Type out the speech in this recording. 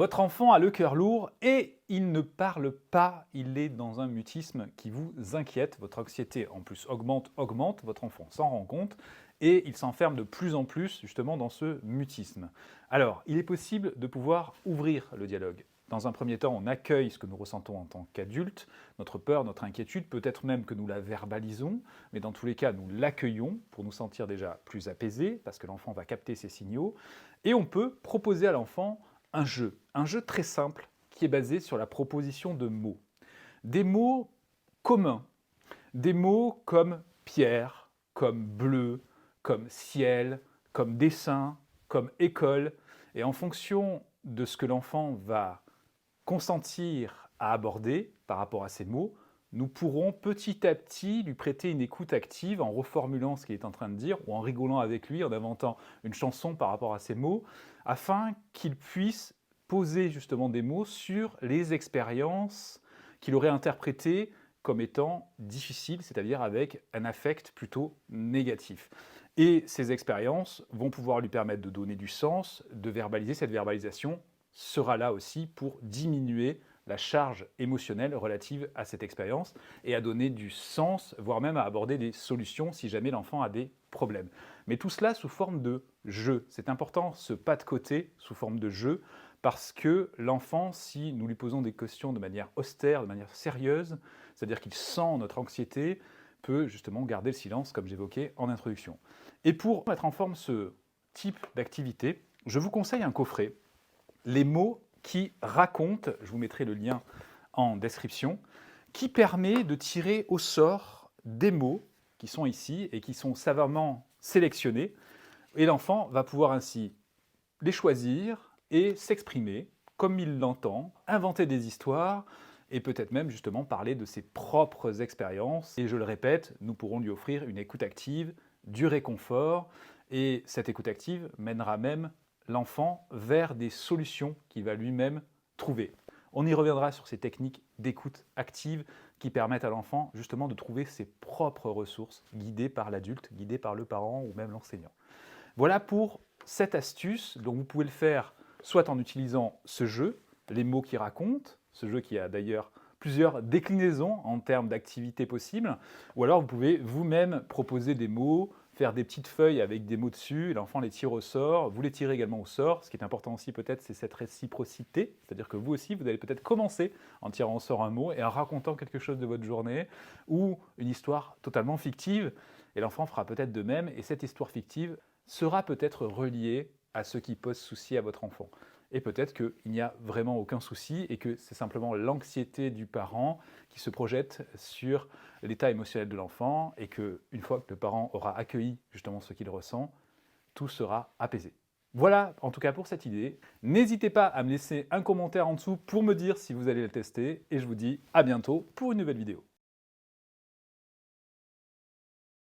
Votre enfant a le cœur lourd et il ne parle pas, il est dans un mutisme qui vous inquiète. Votre anxiété en plus augmente, votre enfant s'en rend compte et il s'enferme de plus en plus justement dans ce mutisme. Alors, il est possible de pouvoir ouvrir le dialogue. Dans un premier temps, on accueille ce que nous ressentons en tant qu'adultes, notre peur, notre inquiétude, peut-être même que nous la verbalisons, mais dans tous les cas, nous l'accueillons pour nous sentir déjà plus apaisés, parce que l'enfant va capter ces signaux, et on peut proposer à l'enfant un jeu très simple qui est basé sur la proposition de mots. Des mots communs, des mots comme pierre, comme bleu, comme ciel, comme dessin, comme école, et en fonction de ce que l'enfant va consentir à aborder par rapport à ces mots, nous pourrons petit à petit lui prêter une écoute active en reformulant ce qu'il est en train de dire ou en rigolant avec lui, en inventant une chanson par rapport à ces mots, afin qu'il puisse poser justement des mots sur les expériences qu'il aurait interprétées comme étant difficiles, c'est-à-dire avec un affect plutôt négatif. Et ces expériences vont pouvoir lui permettre de donner du sens, de verbaliser. Cette verbalisation sera là aussi pour diminuer la charge émotionnelle relative à cette expérience et à donner du sens, voire même à aborder des solutions si jamais l'enfant a des problèmes. Mais tout cela sous forme de jeu. C'est important, ce pas de côté sous forme de jeu, parce que l'enfant, si nous lui posons des questions de manière austère, de manière sérieuse, c'est-à-dire qu'il sent notre anxiété, peut justement garder le silence, comme j'évoquais en introduction. Et pour mettre en forme ce type d'activité, je vous conseille un coffret, Les mots qui racontent, je vous mettrai le lien en description, qui permet de tirer au sort des mots qui sont ici et qui sont savamment sélectionnés. Et l'enfant va pouvoir ainsi les choisir et s'exprimer comme il l'entend, inventer des histoires et peut-être même justement parler de ses propres expériences. Et je le répète, nous pourrons lui offrir une écoute active, du réconfort, et cette écoute active mènera même l'enfant vers des solutions qu'il va lui-même trouver. On y reviendra sur ces techniques d'écoute active qui permettent à l'enfant justement de trouver ses propres ressources, guidées par l'adulte, guidées par le parent ou même l'enseignant. Voilà pour cette astuce. Donc vous pouvez le faire soit en utilisant ce jeu, les mots qui racontent, ce jeu qui a d'ailleurs plusieurs déclinaisons en termes d'activités possibles, ou alors vous pouvez vous-même proposer des mots, faire des petites feuilles avec des mots dessus, et l'enfant les tire au sort, vous les tirez également au sort. Ce qui est important aussi peut-être, c'est cette réciprocité, c'est-à-dire que vous aussi, vous allez peut-être commencer en tirant au sort un mot et en racontant quelque chose de votre journée, ou une histoire totalement fictive, et l'enfant fera peut-être de même, et cette histoire fictive sera peut-être reliée à ce qui pose souci à votre enfant. Et peut-être qu'il n'y a vraiment aucun souci et que c'est simplement l'anxiété du parent qui se projette sur l'état émotionnel de l'enfant et qu'une fois que le parent aura accueilli justement ce qu'il ressent, tout sera apaisé. Voilà en tout cas pour cette idée. N'hésitez pas à me laisser un commentaire en dessous pour me dire si vous allez le tester et je vous dis à bientôt pour une nouvelle vidéo.